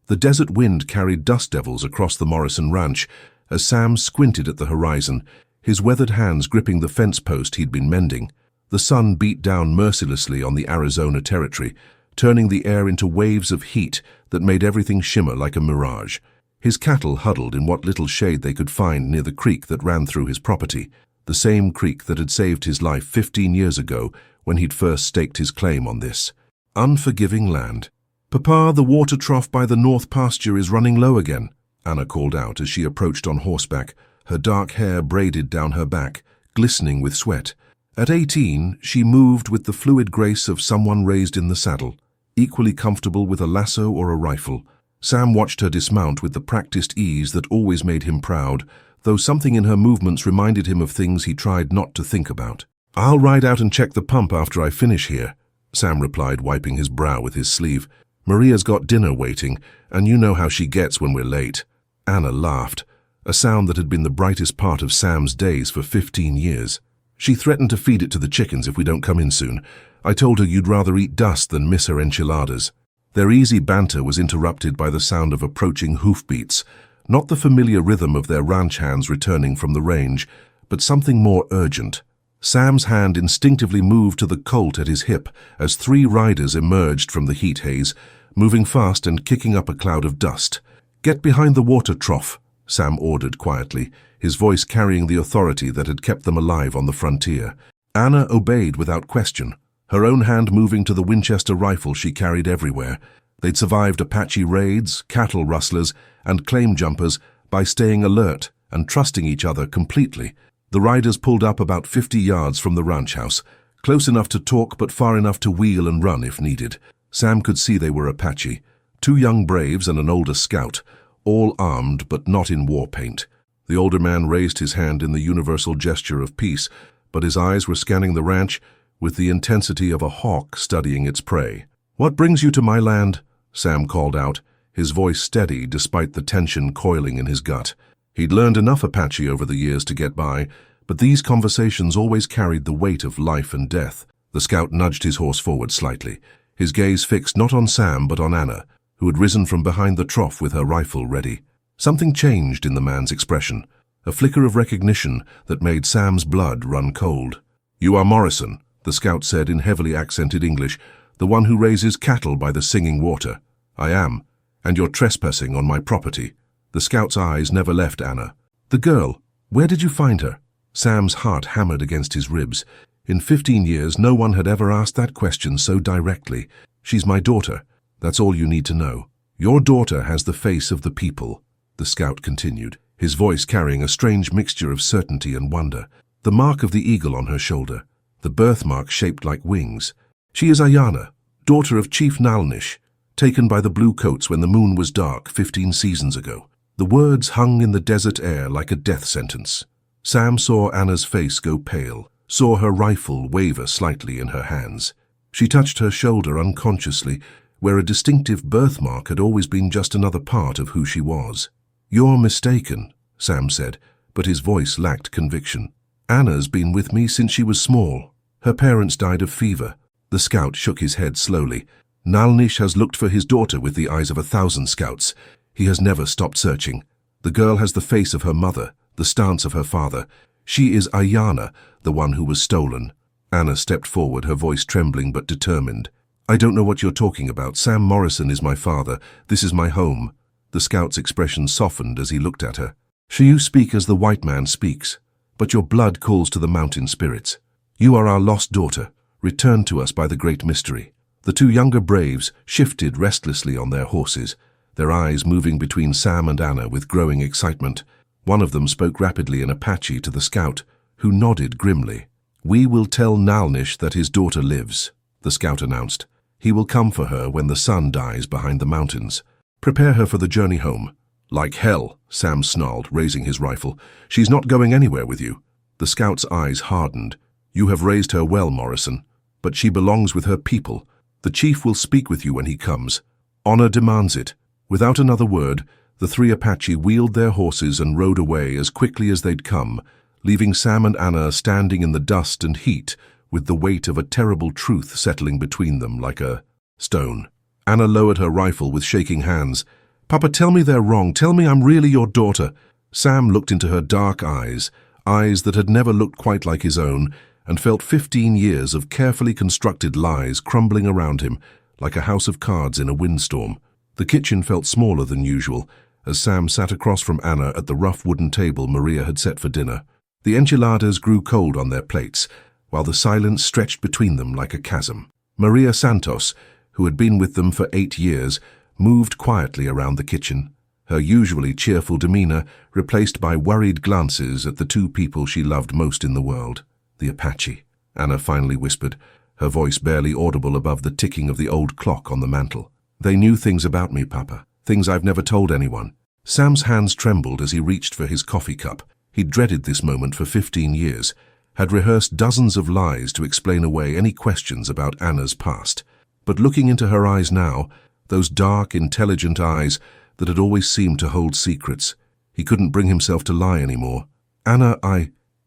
The desert wind carried dust devils across the Morrison ranch as Sam squinted at the horizon, his weathered hands gripping the fence post he'd been mending. The sun beat down mercilessly on the Arizona territory, turning the air into waves of heat that made everything shimmer like a mirage. His cattle huddled in what little shade they could find near the creek that ran through his property, the same creek that had saved his life 15 years ago when he'd first staked his claim on this unforgiving land. "Papa, the water trough by the north pasture is running low again," Anna called out as she approached on horseback, her dark hair braided down her back, glistening with sweat. At 18, she moved with the fluid grace of someone raised in the saddle, equally comfortable with a lasso or a rifle. Sam watched her dismount with the practiced ease that always made him proud, though something in her movements reminded him of things he tried not to think about. "I'll ride out and check the pump after I finish here," Sam replied, wiping his brow with his sleeve. "Maria's got dinner waiting, and you know how she gets when we're late." Anna laughed, a sound that had been the brightest part of Sam's days for 15 years. "She threatened to feed it to the chickens if we don't come in soon. I told her you'd rather eat dust than miss her enchiladas." Their easy banter was interrupted by the sound of approaching hoofbeats, not the familiar rhythm of their ranch hands returning from the range, but something more urgent. Sam's hand instinctively moved to the colt at his hip as 3 riders emerged from the heat haze, moving fast and kicking up a cloud of dust. "Get behind the water trough," Sam ordered quietly, his voice carrying the authority that had kept them alive on the frontier. Anna obeyed without question, her own hand moving to the Winchester rifle she carried everywhere. They'd survived Apache raids, cattle rustlers, and claim jumpers by staying alert and trusting each other completely. The riders pulled up about 50 yards from the ranch house, close enough to talk but far enough to wheel and run if needed. Sam could see they were Apache, 2 young braves and an older scout, all armed but not in war paint. The older man raised his hand in the universal gesture of peace, but his eyes were scanning the ranch with the intensity of a hawk studying its prey. "What brings you to my land?" Sam called out, his voice steady despite the tension coiling in his gut. He'd learned enough Apache over the years to get by, but these conversations always carried the weight of life and death. The scout nudged his horse forward slightly, his gaze fixed not on Sam but on Anna, who had risen from behind the trough with her rifle ready. Something changed in the man's expression, a flicker of recognition that made Sam's blood run cold. "You are Morrison," the scout said in heavily accented English, "the one who raises cattle by the singing water." "I am, and you're trespassing on my property." The scout's eyes never left Anna. "The girl, where did you find her?" Sam's heart hammered against his ribs. In 15 years, no one had ever asked that question so directly. "She's my daughter. That's all you need to know." "Your daughter has the face of the people," the scout continued, his voice carrying a strange mixture of certainty and wonder. "The mark of the eagle on her shoulder, the birthmark shaped like wings. She is Aiyana, daughter of Chief Naalnish, taken by the Bluecoats when the moon was dark 15 seasons ago." The words hung in the desert air like a death sentence. Sam saw Anna's face go pale, saw her rifle waver slightly in her hands. She touched her shoulder unconsciously, where a distinctive birthmark had always been just another part of who she was. "You're mistaken," Sam said, but his voice lacked conviction. "Anna's been with me since she was small. Her parents died of fever." The scout shook his head slowly. "Naalnish has looked for his daughter with the eyes of 1,000 scouts. He has never stopped searching. The girl has the face of her mother, the stance of her father. She is Aiyana, the one who was stolen." Anna stepped forward, her voice trembling but determined. "I don't know what you're talking about. Sam Morrison is my father. This is my home." The scout's expression softened as he looked at her. "You speak as the white man speaks, but your blood calls to the mountain spirits. You are our lost daughter, returned to us by the great mystery." The 2 younger braves shifted restlessly on their horses, their eyes moving between Sam and Anna with growing excitement. One of them spoke rapidly in Apache to the scout, who nodded grimly. "We will tell Naalnish that his daughter lives," the scout announced. "He will come for her when the sun dies behind the mountains. Prepare her for the journey home." "Like hell," Sam snarled, raising his rifle. "She's not going anywhere with you." The scout's eyes hardened. "You have raised her well, Morrison, but she belongs with her people. The chief will speak with you when he comes. Honor demands it." Without another word, the 3 Apache wheeled their horses and rode away as quickly as they'd come, leaving Sam and Anna standing in the dust and heat with the weight of a terrible truth settling between them like a stone. Anna lowered her rifle with shaking hands, Papa, tell me they're wrong. Tell me I'm really your daughter." Sam looked into her dark eyes, eyes that had never looked quite like his own, and felt 15 years of carefully constructed lies crumbling around him like a house of cards in a windstorm. The kitchen felt smaller than usual as Sam sat across from Anna at the rough wooden table Maria had set for dinner. The enchiladas grew cold on their plates, while the silence stretched between them like a chasm. Maria Santos, who had been with them for 8 years, moved quietly around the kitchen, her usually cheerful demeanor replaced by worried glances at the two people she loved most in the world. "The Apache," Anna finally whispered, her voice barely audible above the ticking of the old clock on the mantel. "They knew things about me, Papa, things I've never told anyone." Sam's hands trembled as he reached for his coffee cup. He'd dreaded this moment for 15 years, had rehearsed dozens of lies to explain away any questions about Anna's past. But looking into her eyes now, those dark, intelligent eyes that had always seemed to hold secrets, he couldn't bring himself to lie anymore. "Anna,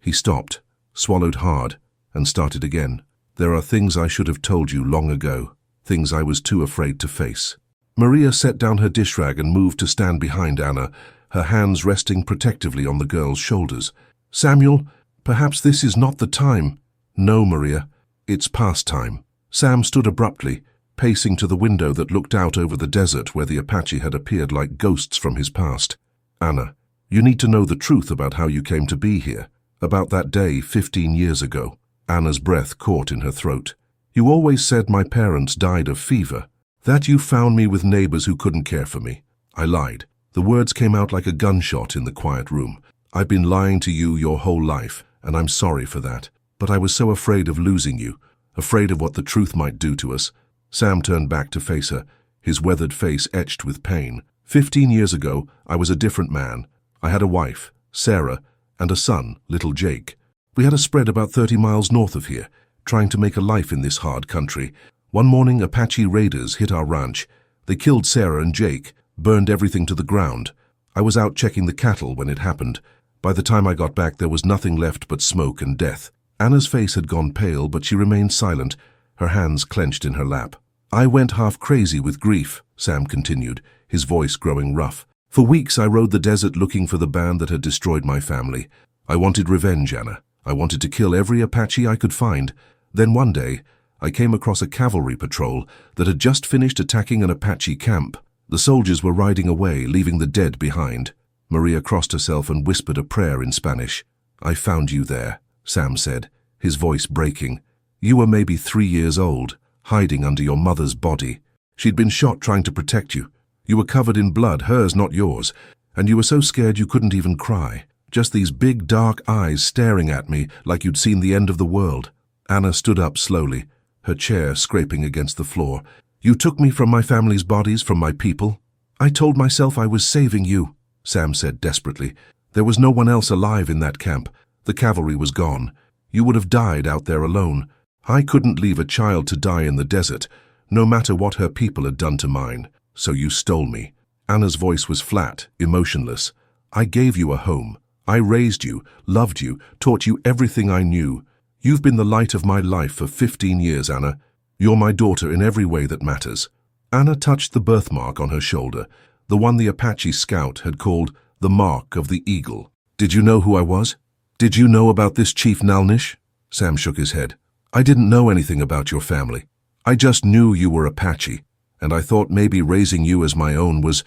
He stopped, swallowed hard, and started again. "There are things I should have told you long ago, things I was too afraid to face." Maria set down her dish rag and moved to stand behind Anna, her hands resting protectively on the girl's shoulders. "Samuel, perhaps this is not the time." "No, Maria, it's past time." Sam stood abruptly, pacing to the window that looked out over the desert where the Apache had appeared like ghosts from his past. "Anna, you need to know the truth about how you came to be here, about that day 15 years ago." Anna's breath caught in her throat. "You always said my parents died of fever, that you found me with neighbors who couldn't care for me." I lied. The words came out like a gunshot in the quiet room. "I've been lying to you your whole life, and I'm sorry for that. But I was so afraid of losing you, afraid of what the truth might do to us." Sam turned back to face her, his weathered face etched with pain. 15 years ago, I was a different man. I had a wife, Sarah, and a son, little Jake. We had a spread about 30 miles north of here, trying to make a life in this hard country. One morning, Apache raiders hit our ranch. They killed Sarah and Jake, burned everything to the ground. I was out checking the cattle when it happened. By the time I got back, there was nothing left but smoke and death. Anna's face had gone pale, but she remained silent, her hands clenched in her lap. "I went half crazy with grief," Sam continued, his voice growing rough. "For weeks I rode the desert looking for the band that had destroyed my family. I wanted revenge, Anna. I wanted to kill every Apache I could find. Then one day, I came across a cavalry patrol that had just finished attacking an Apache camp. The soldiers were riding away, leaving the dead behind." Maria crossed herself and whispered a prayer in Spanish. "I found you there," Sam said, his voice breaking. "You were maybe 3 years old, hiding under your mother's body. She'd been shot trying to protect you. You were covered in blood, hers, not yours, and you were so scared you couldn't even cry. Just these big, dark eyes staring at me like you'd seen the end of the world." Anna stood up slowly, her chair scraping against the floor. "You took me from my family's bodies, from my people. I told myself I was saving you," Sam said desperately. "There was no one else alive in that camp. The cavalry was gone. You would have died out there alone. I couldn't leave a child to die in the desert, no matter what her people had done to mine. So you stole me." Anna's voice was flat, emotionless. "I gave you a home. I raised you, loved you, taught you everything I knew. You've been the light of my life for 15 years, Anna. You're my daughter in every way that matters." Anna touched the birthmark on her shoulder, the one the Apache scout had called the Mark of the Eagle. "Did you know who I was? Did you know about this Chief Naalnish?" Sam shook his head. "I didn't know anything about your family. I just knew you were Apache, and I thought maybe raising you as my own was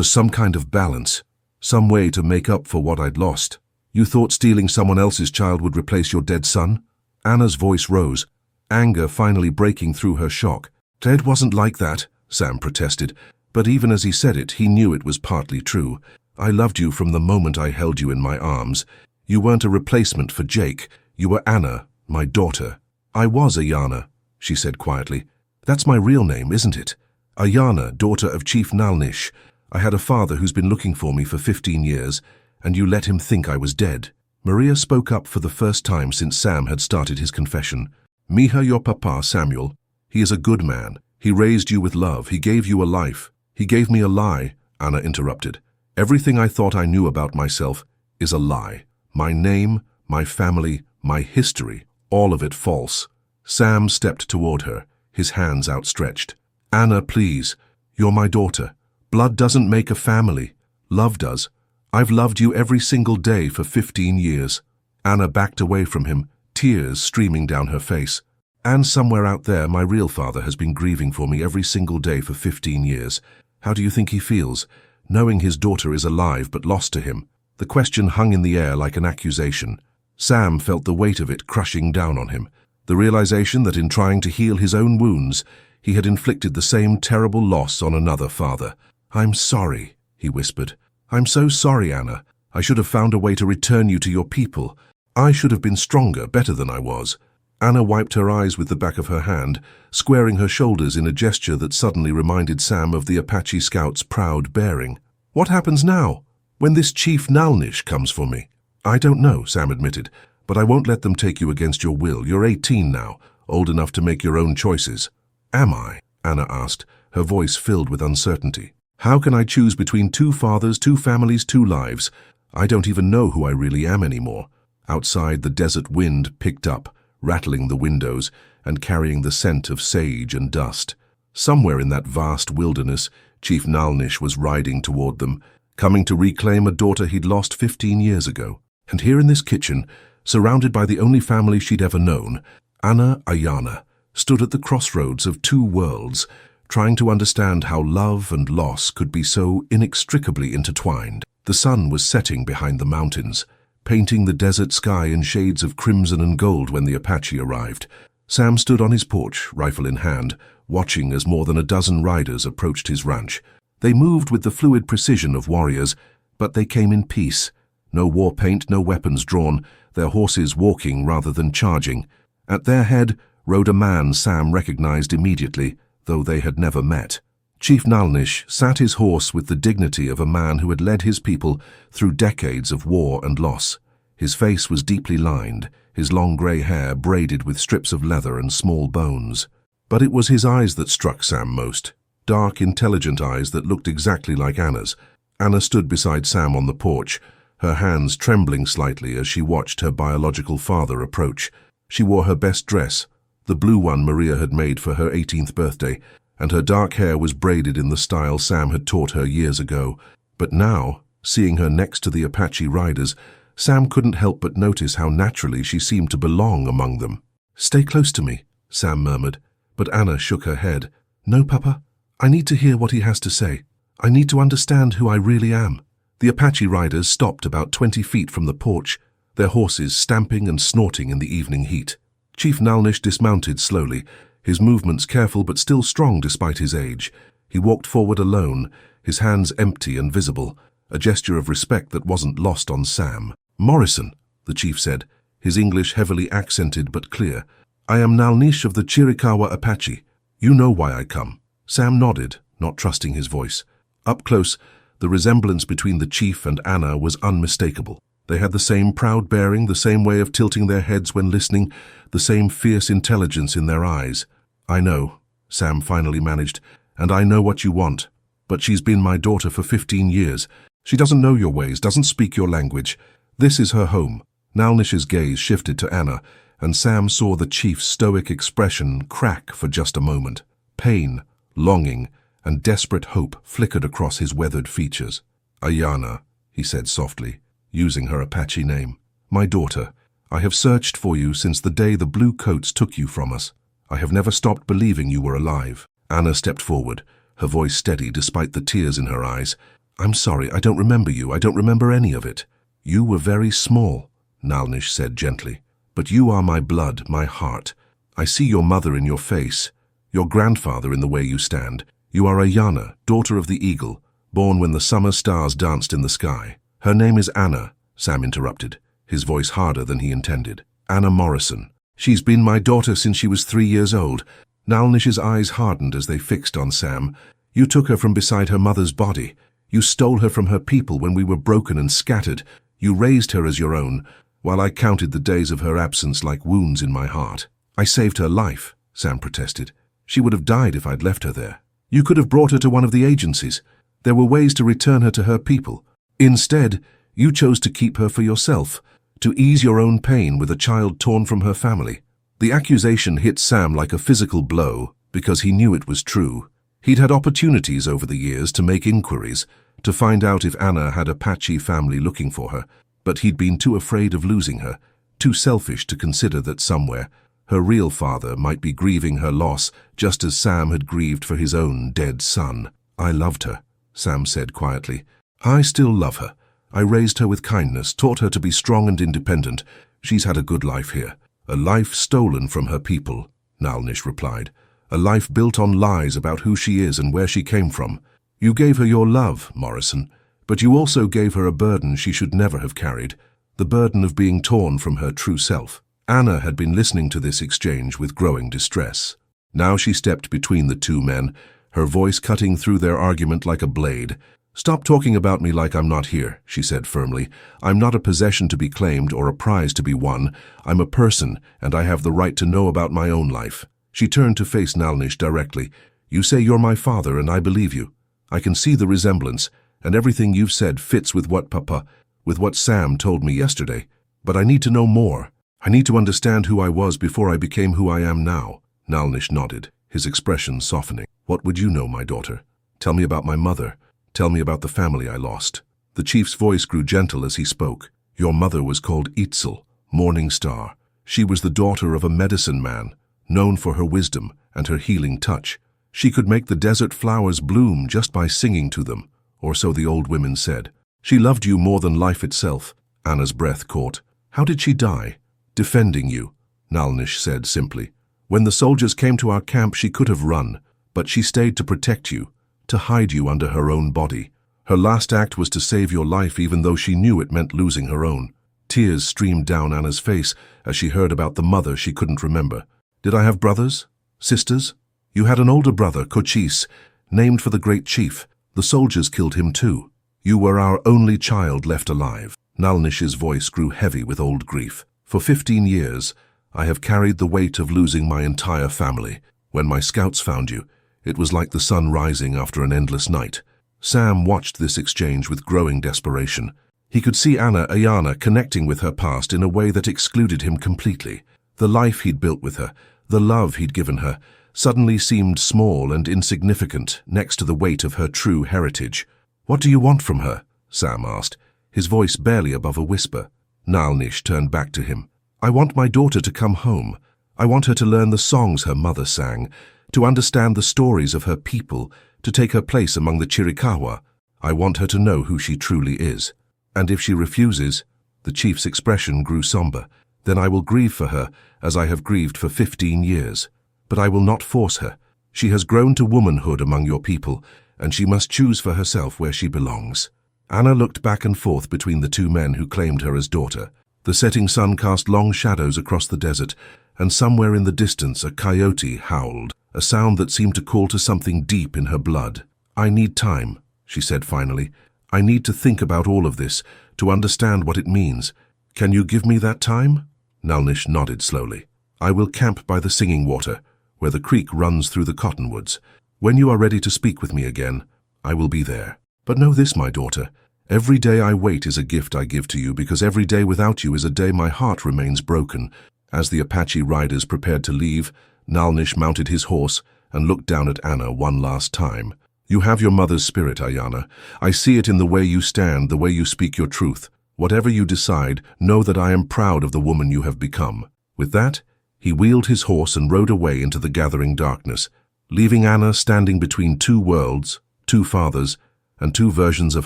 some kind of balance, some way to make up for what I'd lost. You thought stealing someone else's child would replace your dead son?" Anna's voice rose, anger finally breaking through her shock. "It wasn't like that," Sam protested, but even as he said it, he knew it was partly true. "I loved you from the moment I held you in my arms. You weren't a replacement for Jake. You were Anna, my daughter." "I was Aiyana," she said quietly. "That's my real name, isn't it? Aiyana, daughter of Chief Naalnish. I had a father who's been looking for me for 15 years, and you let him think I was dead." Maria spoke up for the first time since Sam had started his confession. "Mija, your papa, Samuel. He is a good man. He raised you with love. He gave you a life. He gave me a lie," Anna interrupted. "Everything I thought I knew about myself is a lie. My name, my family, my history, all of it false." Sam stepped toward her, his hands outstretched. "Anna, please. You're my daughter. Blood doesn't make a family. Love does. I've loved you every single day for 15 years. Anna backed away from him, tears streaming down her face. And somewhere out there, my real father has been grieving for me every single day for 15 years. How do you think he feels, knowing his daughter is alive but lost to him? The question hung in the air like an accusation. Sam felt the weight of it crushing down on him. The realization that in trying to heal his own wounds, he had inflicted the same terrible loss on another father. "I'm sorry," he whispered. "I'm so sorry, Anna. I should have found a way to return you to your people. I should have been stronger, better than I was." Anna wiped her eyes with the back of her hand, squaring her shoulders in a gesture that suddenly reminded Sam of the Apache scout's proud bearing. "What happens now, when this Chief Naalnish comes for me?" "I don't know," Sam admitted, "but I won't let them take you against your will. You're 18 now, old enough to make your own choices." "Am I?" Anna asked, her voice filled with uncertainty. "How can I choose between two fathers, two families, two lives? I don't even know who I really am anymore." Outside, the desert wind picked up, rattling the windows and carrying the scent of sage and dust. Somewhere in that vast wilderness, Chief Naalnish was riding toward them, coming to reclaim a daughter he'd lost 15 years ago. And here in this kitchen, surrounded by the only family she'd ever known, Anna Aiyana stood at the crossroads of two worlds, trying to understand how love and loss could be so inextricably intertwined. The sun was setting behind the mountains, painting the desert sky in shades of crimson and gold when the Apache arrived. Sam stood on his porch, rifle in hand, watching as more than a dozen riders approached his ranch. They moved with the fluid precision of warriors, but they came in peace. No war paint, no weapons drawn, their horses walking rather than charging. At their head rode a man Sam recognized immediately, though they had never met. Chief Naalnish sat his horse with the dignity of a man who had led his people through decades of war and loss. His face was deeply lined, his long grey hair braided with strips of leather and small bones. But it was his eyes that struck Sam most. Dark, intelligent eyes that looked exactly like Anna's. Anna stood beside Sam on the porch, her hands trembling slightly as she watched her biological father approach. She wore her best dress, the blue one Maria had made for her 18th birthday, and her dark hair was braided in the style Sam had taught her years ago. But now, seeing her next to the Apache riders, Sam couldn't help but notice how naturally she seemed to belong among them. "Stay close to me," Sam murmured, but Anna shook her head. "No, Papa. I need to hear what he has to say. I need to understand who I really am." The Apache riders stopped about 20 feet from the porch, their horses stamping and snorting in the evening heat. Chief Naalnish dismounted slowly, his movements careful but still strong despite his age. He walked forward alone, his hands empty and visible, a gesture of respect that wasn't lost on Sam. "Morrison," the chief said, his English heavily accented but clear. "I am Naalnish of the Chiricahua Apache. You know why I come." Sam nodded, not trusting his voice. Up close, the resemblance between the chief and Anna was unmistakable. They had the same proud bearing, the same way of tilting their heads when listening, the same fierce intelligence in their eyes. "I know," Sam finally managed, "and I know what you want. But she's been my daughter for 15 years. She doesn't know your ways, doesn't speak your language. This is her home." Naalnish's gaze shifted to Anna, and Sam saw the chief's stoic expression crack for just a moment. Pain, longing, and desperate hope flickered across his weathered features. "Aiyana," he said softly, using her Apache name. "My daughter, I have searched for you since the day the blue coats took you from us. I have never stopped believing you were alive." Anna stepped forward, her voice steady despite the tears in her eyes. "I'm sorry, I don't remember you. I don't remember any of it." "You were very small," Naalnish said gently. "But you are my blood, my heart. I see your mother in your face, your grandfather in the way you stand. You are Aiyana, daughter of the eagle, born when the summer stars danced in the sky." "Her name is Anna," Sam interrupted, his voice harder than he intended. "Anna Morrison. She's been my daughter since she was 3 years old." Naalnish's eyes hardened as they fixed on Sam. "You took her from beside her mother's body. You stole her from her people when we were broken and scattered. You raised her as your own, while I counted the days of her absence like wounds in my heart." "I saved her life," Sam protested. "She would have died if I'd left her there. You could have brought her to one of the agencies. There were ways to return her to her people. Instead, you chose to keep her for yourself, to ease your own pain with a child torn from her family." The accusation hit Sam like a physical blow because he knew it was true. He'd had opportunities over the years to make inquiries, to find out if Anna had Apache family looking for her, but he'd been too afraid of losing her, too selfish to consider that somewhere, her real father might be grieving her loss just as Sam had grieved for his own dead son. "I loved her," Sam said quietly. "I still love her. I raised her with kindness, taught her to be strong and independent. She's had a good life here." "A life stolen from her people," Naalnish replied. "A life built on lies about who she is and where she came from. You gave her your love, Morrison, but you also gave her a burden she should never have carried, the burden of being torn from her true self." Anna had been listening to this exchange with growing distress. Now she stepped between the two men, her voice cutting through their argument like a blade. "Stop talking about me like I'm not here," she said firmly. "I'm not a possession to be claimed or a prize to be won. I'm a person, and I have the right to know about my own life." She turned to face Naalnish directly. "You say you're my father, and I believe you. I can see the resemblance, and everything you've said fits with what Sam told me yesterday. But I need to know more. I need to understand who I was before I became who I am now." Naalnish nodded, his expression softening. "What would you know, my daughter? Tell me about my mother. Tell me about the family I lost." The chief's voice grew gentle as he spoke. "Your mother was called Itzel, Morning Star. She was the daughter of a medicine man, known for her wisdom and her healing touch. She could make the desert flowers bloom just by singing to them, or so the old women said. She loved you more than life itself." Anna's breath caught. "How did she die?" "Defending you," Naalnish said simply. "When the soldiers came to our camp, she could have run, but she stayed to protect you, to hide you under her own body. Her last act was to save your life even though she knew it meant losing her own." Tears streamed down Anna's face as she heard about the mother she couldn't remember. "Did I have brothers? Sisters?" "You had an older brother, Cochise, named for the great chief. The soldiers killed him too. You were our only child left alive." Naalnish's voice grew heavy with old grief. "For 15 years, I have carried the weight of losing my entire family. When my scouts found you, it was like the sun rising after an endless night." Sam watched this exchange with growing desperation. He could see Aiyana connecting with her past in a way that excluded him completely. The life he'd built with her, the love he'd given her, suddenly seemed small and insignificant next to the weight of her true heritage. "What do you want from her?" Sam asked, his voice barely above a whisper. Naalnish turned back to him. "I want my daughter to come home. I want her to learn the songs her mother sang, to understand the stories of her people, to take her place among the Chiricahua. I want her to know who she truly is. And if she refuses," the chief's expression grew somber, "then I will grieve for her as I have grieved for 15 years. But I will not force her. She has grown to womanhood among your people, and she must choose for herself where she belongs." Anna looked back and forth between the two men who claimed her as daughter. The setting sun cast long shadows across the desert, and somewhere in the distance a coyote howled, a sound that seemed to call to something deep in her blood. "I need time," she said finally. "I need to think about all of this, to understand what it means. Can you give me that time?" Naalnish nodded slowly. "I will camp by the singing water, where the creek runs through the cottonwoods. When you are ready to speak with me again, I will be there. But know this, my daughter. Every day I wait is a gift I give to you, because every day without you is a day my heart remains broken." As the Apache riders prepared to leave, Naalnish mounted his horse and looked down at Anna one last time. "You have your mother's spirit, Aiyana. I see it in the way you stand, the way you speak your truth. Whatever you decide, know that I am proud of the woman you have become." With that, he wheeled his horse and rode away into the gathering darkness, leaving Anna standing between two worlds, two fathers, and two versions of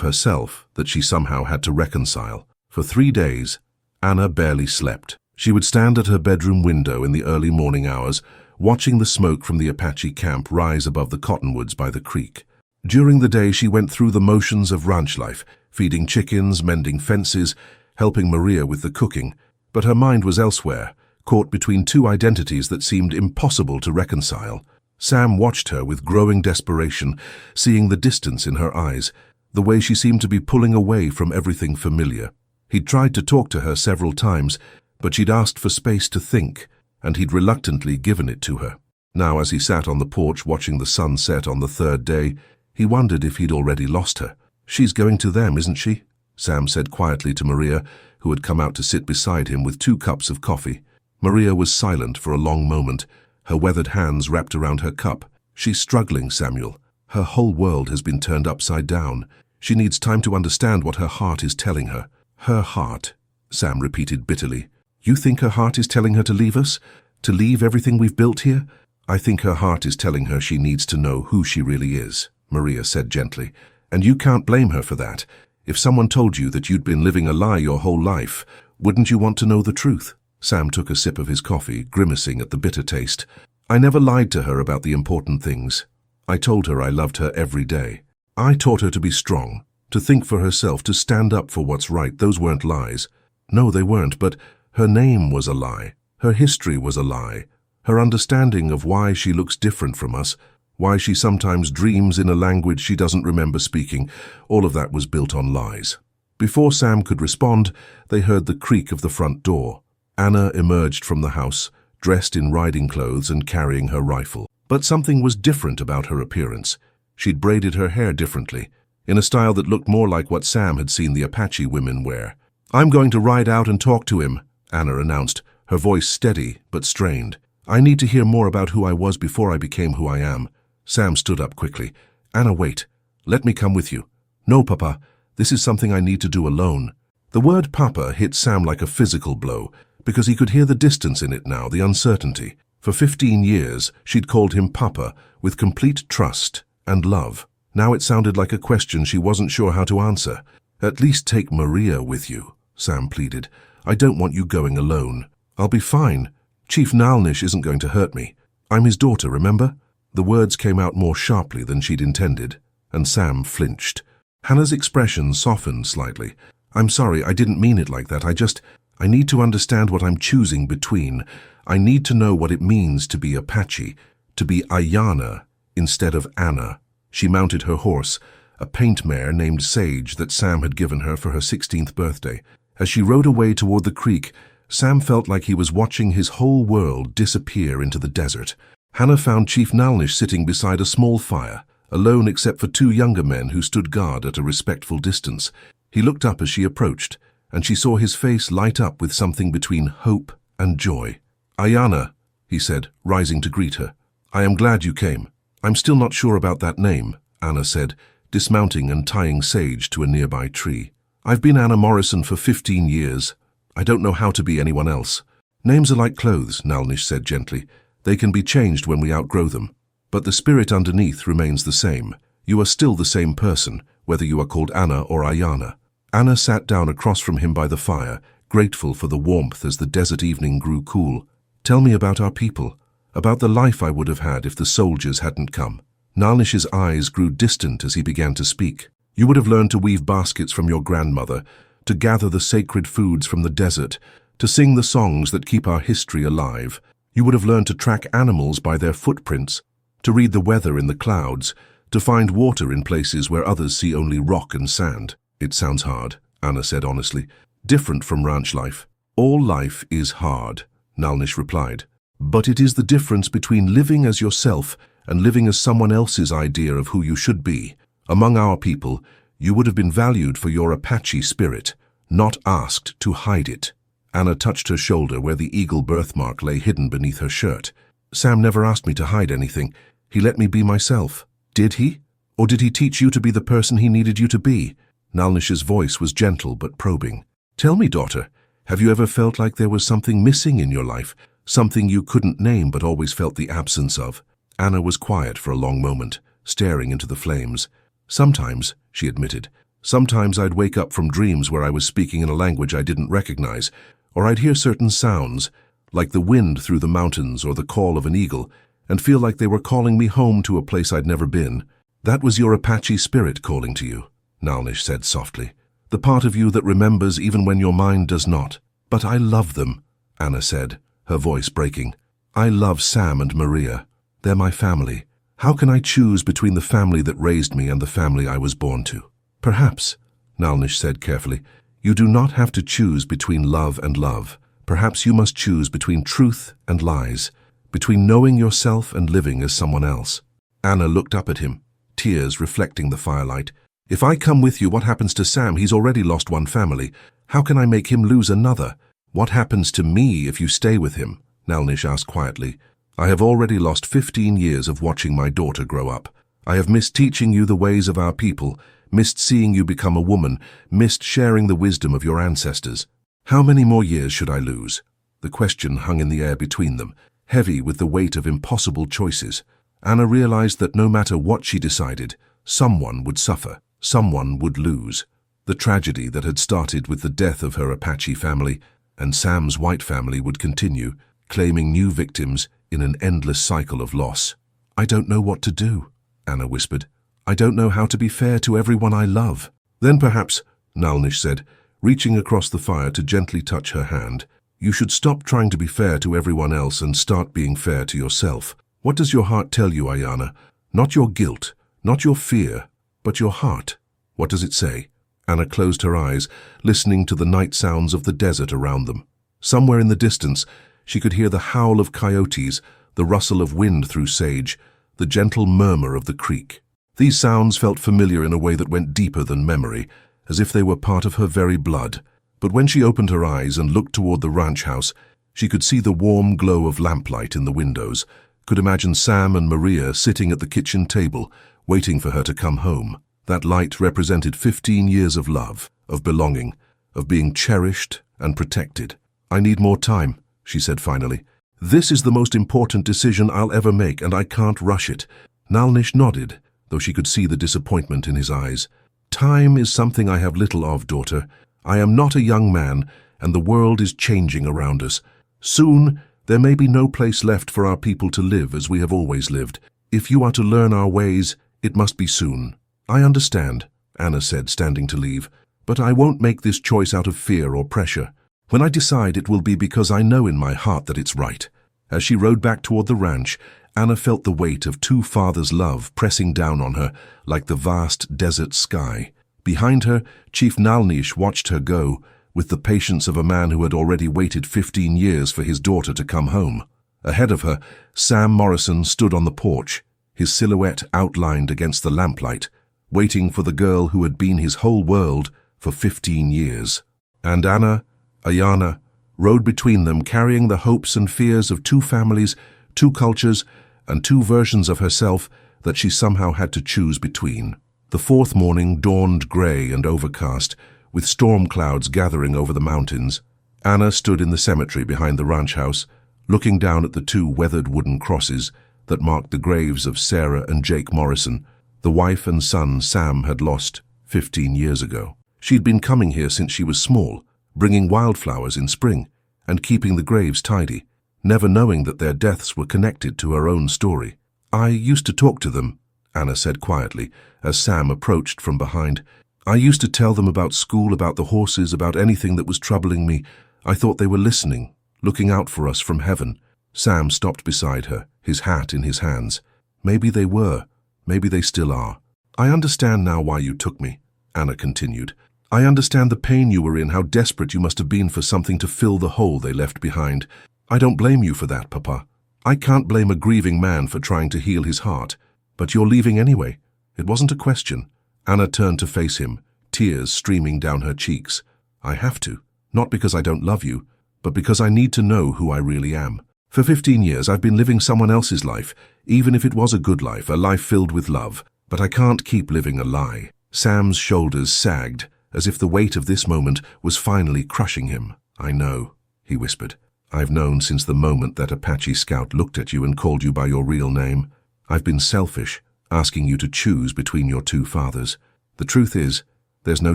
herself that she somehow had to reconcile. For 3 days, Anna barely slept. She would stand at her bedroom window in the early morning hours, watching the smoke from the Apache camp rise above the cottonwoods by the creek. During the day, she went through the motions of ranch life, feeding chickens, mending fences, helping Maria with the cooking, but her mind was elsewhere, caught between two identities that seemed impossible to reconcile. Sam watched her with growing desperation, seeing the distance in her eyes, the way she seemed to be pulling away from everything familiar. He'd tried to talk to her several times, but she'd asked for space to think, and he'd reluctantly given it to her. Now, as he sat on the porch watching the sun set on the 3rd day, he wondered if he'd already lost her. "She's going to them, isn't she?" Sam said quietly to Maria, who had come out to sit beside him with 2 cups of coffee. Maria was silent for a long moment, her weathered hands wrapped around her cup. "She's struggling, Samuel. Her whole world has been turned upside down. She needs time to understand what her heart is telling her. Her heart, Sam repeated bitterly. You think her heart is telling her to leave us? To leave everything we've built here? I think her heart is telling her she needs to know who she really is, Maria said gently. And you can't blame her for that. If someone told you that you'd been living a lie your whole life, wouldn't you want to know the truth? Sam took a sip of his coffee, grimacing at the bitter taste. I never lied to her about the important things. I told her I loved her every day. I taught her to be strong, to think for herself, to stand up for what's right. Those weren't lies. No, they weren't, but her name was a lie. Her history was a lie. Her understanding of why she looks different from us, why she sometimes dreams in a language she doesn't remember speaking, all of that was built on lies. Before Sam could respond, they heard the creak of the front door. Anna emerged from the house, dressed in riding clothes and carrying her rifle. But something was different about her appearance. She'd braided her hair differently, in a style that looked more like what Sam had seen the Apache women wear. I'm going to ride out and talk to him, Anna announced, her voice steady but strained. I need to hear more about who I was before I became who I am. Sam stood up quickly. Anna, wait. Let me come with you. No, Papa. This is something I need to do alone. The word Papa hit Sam like a physical blow, because he could hear the distance in it now, the uncertainty. For 15 years, she'd called him Papa, with complete trust and love. Now it sounded like a question she wasn't sure how to answer. At least take Maria with you, Sam pleaded. I don't want you going alone. I'll be fine. Chief Naalnish isn't going to hurt me. I'm his daughter, remember? The words came out more sharply than she'd intended, and Sam flinched. Hannah's expression softened slightly. I'm sorry, I didn't mean it like that. I need to understand what I'm choosing between. I need to know what it means to be Apache, to be Aiyana instead of Anna. She mounted her horse, a paint mare named Sage that Sam had given her for her 16th birthday. As she rode away toward the creek, Sam felt like he was watching his whole world disappear into the desert. Hannah found Chief Naalnish sitting beside a small fire, alone except for 2 younger men who stood guard at a respectful distance. He looked up as she approached, and she saw his face light up with something between hope and joy. Aiyana, he said, rising to greet her. I am glad you came. I'm still not sure about that name, Anna said, dismounting and tying Sage to a nearby tree. I've been Anna Morrison for 15 years. I don't know how to be anyone else. Names are like clothes, Naalnish said gently. They can be changed when we outgrow them. But the spirit underneath remains the same. You are still the same person, whether you are called Anna or Aiyana. Anna sat down across from him by the fire, grateful for the warmth as the desert evening grew cool. Tell me about our people, about the life I would have had if the soldiers hadn't come. Naalnish's eyes grew distant as he began to speak. You would have learned to weave baskets from your grandmother, to gather the sacred foods from the desert, to sing the songs that keep our history alive. You would have learned to track animals by their footprints, to read the weather in the clouds, to find water in places where others see only rock and sand. It sounds hard, Anna said honestly. Different from ranch life. All life is hard, Naalnish replied. But it is the difference between living as yourself and living as someone else's idea of who you should be. Among our people, you would have been valued for your Apache spirit, not asked to hide it. Anna touched her shoulder where the eagle birthmark lay hidden beneath her shirt. Sam never asked me to hide anything. He let me be myself. Did he? Or did he teach you to be the person he needed you to be? Naalnish's voice was gentle but probing. Tell me, daughter, have you ever felt like there was something missing in your life, something you couldn't name but always felt the absence of? Anna was quiet for a long moment, staring into the flames. Sometimes, she admitted, sometimes I'd wake up from dreams where I was speaking in a language I didn't recognize, or I'd hear certain sounds, like the wind through the mountains or the call of an eagle, and feel like they were calling me home to a place I'd never been. That was your Apache spirit calling to you, Naalnish said softly. The part of you that remembers even when your mind does not. But I love them, Anna said, her voice breaking. I love Sam and Maria. They're my family. How can I choose between the family that raised me and the family I was born to? Perhaps, Naalnish said carefully, you do not have to choose between love and love. Perhaps you must choose between truth and lies, between knowing yourself and living as someone else. Anna looked up at him, tears reflecting the firelight. If I come with you, what happens to Sam? He's already lost one family. How can I make him lose another? What happens to me if you stay with him? Naalnish asked quietly. I have already lost 15 years of watching my daughter grow up. I have missed teaching you the ways of our people, missed seeing you become a woman, missed sharing the wisdom of your ancestors. How many more years should I lose? The question hung in the air between them, heavy with the weight of impossible choices. Anna realized that no matter what she decided, someone would suffer, someone would lose. The tragedy that had started with the death of her Apache family and Sam's white family would continue, claiming new victims in an endless cycle of loss. I don't know what to do, Anna whispered. I don't know how to be fair to everyone I love. Then perhaps, Naalnish said, reaching across the fire to gently touch her hand, you should stop trying to be fair to everyone else and start being fair to yourself. What does your heart tell you, Aiyana? Not your guilt, not your fear, but your heart. What does it say? Anna closed her eyes, listening to the night sounds of the desert around them. Somewhere in the distance, she could hear the howl of coyotes, the rustle of wind through sage, the gentle murmur of the creek. These sounds felt familiar in a way that went deeper than memory, as if they were part of her very blood. But when she opened her eyes and looked toward the ranch house, she could see the warm glow of lamplight in the windows, could imagine Sam and Maria sitting at the kitchen table, waiting for her to come home. That light represented 15 years of love, of belonging, of being cherished and protected. I need more time, she said finally. This is the most important decision I'll ever make, and I can't rush it. Naalnish nodded, though she could see the disappointment in his eyes. Time is something I have little of, daughter. I am not a young man, and the world is changing around us. Soon, there may be no place left for our people to live as we have always lived. If you are to learn our ways, it must be soon. I understand, Anna said, standing to leave, but I won't make this choice out of fear or pressure. When I decide, it will be because I know in my heart that it's right. As she rode back toward the ranch, Anna felt the weight of two fathers' love pressing down on her like the vast desert sky. Behind her, Chief Naalnish watched her go, with the patience of a man who had already waited 15 years for his daughter to come home. Ahead of her, Sam Morrison stood on the porch, his silhouette outlined against the lamplight, waiting for the girl who had been his whole world for 15 years. And Anna, Aiyana, rode between them, carrying the hopes and fears of two families, two cultures, and two versions of herself that she somehow had to choose between. The fourth morning dawned grey and overcast, with storm clouds gathering over the mountains. Anna stood in the cemetery behind the ranch house, looking down at the two weathered wooden crosses that marked the graves of Sarah and Jake Morrison, the wife and son Sam had lost 15 years ago. She'd been coming here since she was small, bringing wildflowers in spring and keeping the graves tidy, never knowing that their deaths were connected to her own story. I used to talk to them, Anna said quietly, as Sam approached from behind. I used to tell them about school, about the horses, about anything that was troubling me. I thought they were listening, looking out for us from heaven. Sam stopped beside her, his hat in his hands. Maybe they were. Maybe they still are. I understand now why you took me, Anna continued. I understand the pain you were in, how desperate you must have been for something to fill the hole they left behind. I don't blame you for that, Papa. I can't blame a grieving man for trying to heal his heart. But you're leaving anyway. It wasn't a question. Anna turned to face him, tears streaming down her cheeks. I have to, not because I don't love you, but because I need to know who I really am. For 15 years I've been living someone else's life, even if it was a good life, a life filled with love. But I can't keep living a lie. Sam's shoulders sagged, as if the weight of this moment was finally crushing him. I know, he whispered. I've known since the moment that Apache scout looked at you and called you by your real name. I've been selfish, asking you to choose between your two fathers. The truth is, there's no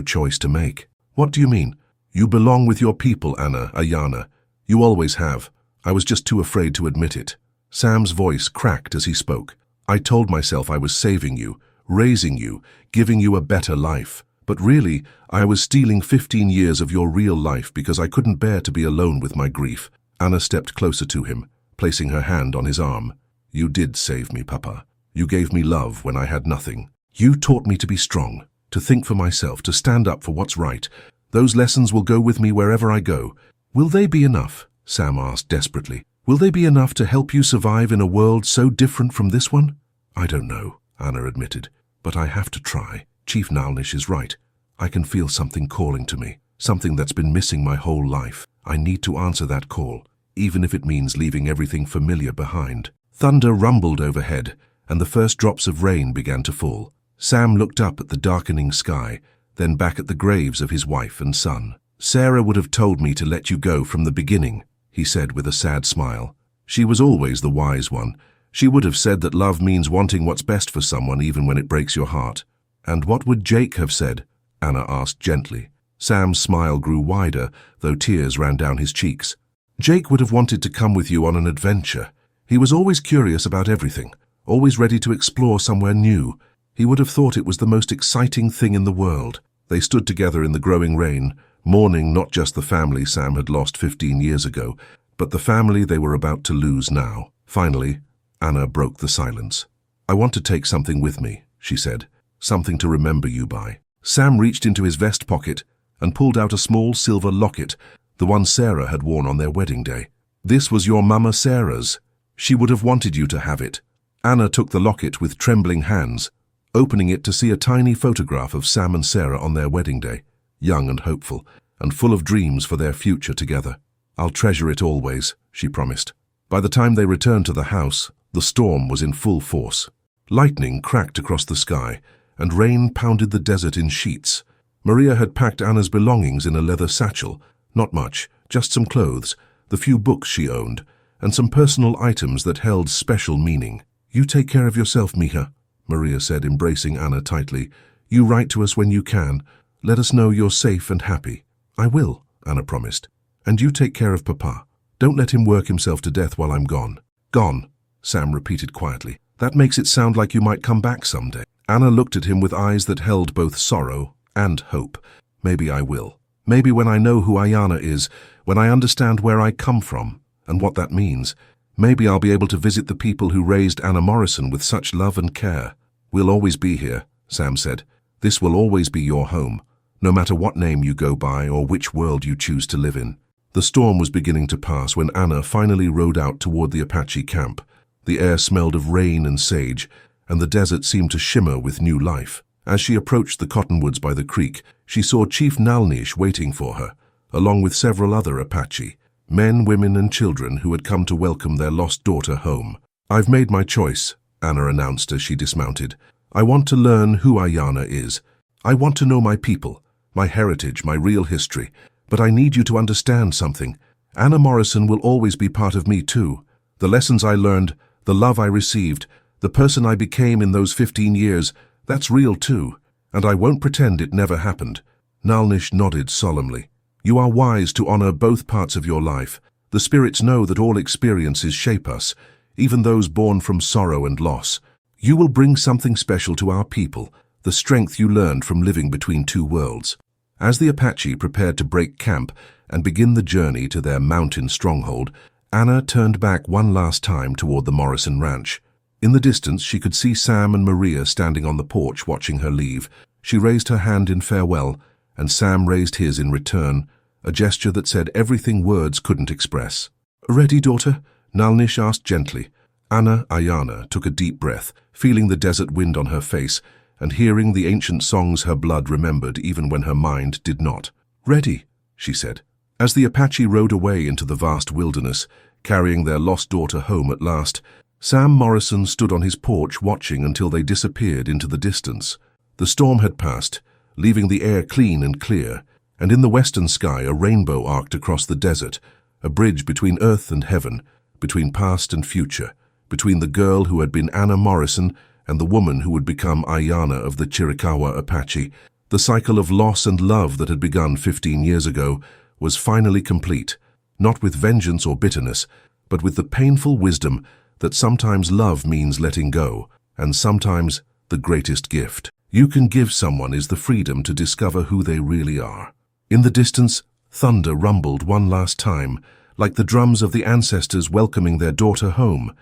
choice to make. What do you mean? You belong with your people, Anna, Aiyana. You always have. I was just too afraid to admit it. Sam's voice cracked as he spoke. I told myself I was saving you, raising you, giving you a better life. But really, I was stealing 15 years of your real life because I couldn't bear to be alone with my grief. Anna stepped closer to him, placing her hand on his arm. You did save me, Papa. You gave me love when I had nothing. You taught me to be strong, to think for myself, to stand up for what's right. Those lessons will go with me wherever I go. Will they be enough? Sam asked desperately. Will they be enough to help you survive in a world so different from this one? I don't know, Anna admitted, but I have to try. Chief Naalnish is right. I can feel something calling to me, something that's been missing my whole life. I need to answer that call, even if it means leaving everything familiar behind. Thunder rumbled overhead, and the first drops of rain began to fall. Sam looked up at the darkening sky, then back at the graves of his wife and son. "Sarah would have told me to let you go from the beginning," he said with a sad smile. "She was always the wise one. She would have said that love means wanting what's best for someone even when it breaks your heart." "And what would Jake have said?" Anna asked gently. Sam's smile grew wider, though tears ran down his cheeks. "Jake would have wanted to come with you on an adventure. He was always curious about everything, always ready to explore somewhere new. He would have thought it was the most exciting thing in the world." They stood together in the growing rain, mourning not just the family Sam had lost 15 years ago, but the family they were about to lose now. Finally, Anna broke the silence. "I want to take something with me," she said. "Something to remember you by." Sam reached into his vest pocket and pulled out a small silver locket, the one Sarah had worn on their wedding day. "This was your Mama Sarah's. She would have wanted you to have it." Anna took the locket with trembling hands, opening it to see a tiny photograph of Sam and Sarah on their wedding day, young and hopeful, and full of dreams for their future together. "I'll treasure it always," she promised. By the time they returned to the house, the storm was in full force. Lightning cracked across the sky, and rain pounded the desert in sheets. Maria had packed Anna's belongings in a leather satchel, not much, just some clothes, the few books she owned, and some personal items that held special meaning. "You take care of yourself, Mija," Maria said, embracing Anna tightly. "You write to us when you can. Let us know you're safe and happy." "I will," Anna promised. "And you take care of Papa. Don't let him work himself to death while I'm gone." "Gone," Sam repeated quietly. "That makes it sound like you might come back someday." Anna looked at him with eyes that held both sorrow and hope. "Maybe I will. Maybe when I know who Aiyana is, when I understand where I come from and what that means, maybe I'll be able to visit the people who raised Anna Morrison with such love and care." "We'll always be here," Sam said. "This will always be your home, no matter what name you go by or which world you choose to live in." The storm was beginning to pass when Anna finally rode out toward the Apache camp. The air smelled of rain and sage, and the desert seemed to shimmer with new life. As she approached the cottonwoods by the creek, she saw Chief Naalnish waiting for her, along with several other Apache, men, women, and children who had come to welcome their lost daughter home. "I've made my choice," Anna announced as she dismounted. "I want to learn who Aiyana is. I want to know my people, my heritage, my real history. But I need you to understand something. Anna Morrison will always be part of me too. The lessons I learned, the love I received, the person I became in those 15 years, that's real too, and I won't pretend it never happened." Naalnish nodded solemnly. "You are wise to honor both parts of your life. The spirits know that all experiences shape us, even those born from sorrow and loss. You will bring something special to our people, the strength you learned from living between two worlds." As the Apache prepared to break camp and begin the journey to their mountain stronghold, Anna turned back one last time toward the Morrison ranch. In the distance, she could see Sam and Maria standing on the porch watching her leave. She raised her hand in farewell, and Sam raised his in return, a gesture that said everything words couldn't express. "Ready, daughter?" Naalnish asked gently. Aiyana took a deep breath, feeling the desert wind on her face, and hearing the ancient songs her blood remembered even when her mind did not. "Ready," she said. As the Apache rode away into the vast wilderness, carrying their lost daughter home at last, Sam Morrison stood on his porch watching until they disappeared into the distance. The storm had passed, leaving the air clean and clear, and in the western sky a rainbow arced across the desert, a bridge between earth and heaven, between past and future, between the girl who had been Anna Morrison and the woman who would become Aiyana of the Chiricahua Apache. The cycle of loss and love that had begun 15 years ago was finally complete, not with vengeance or bitterness, but with the painful wisdom that sometimes love means letting go, and sometimes the greatest gift you can give someone is the freedom to discover who they really are. In the distance, thunder rumbled one last time, like the drums of the ancestors welcoming their daughter home.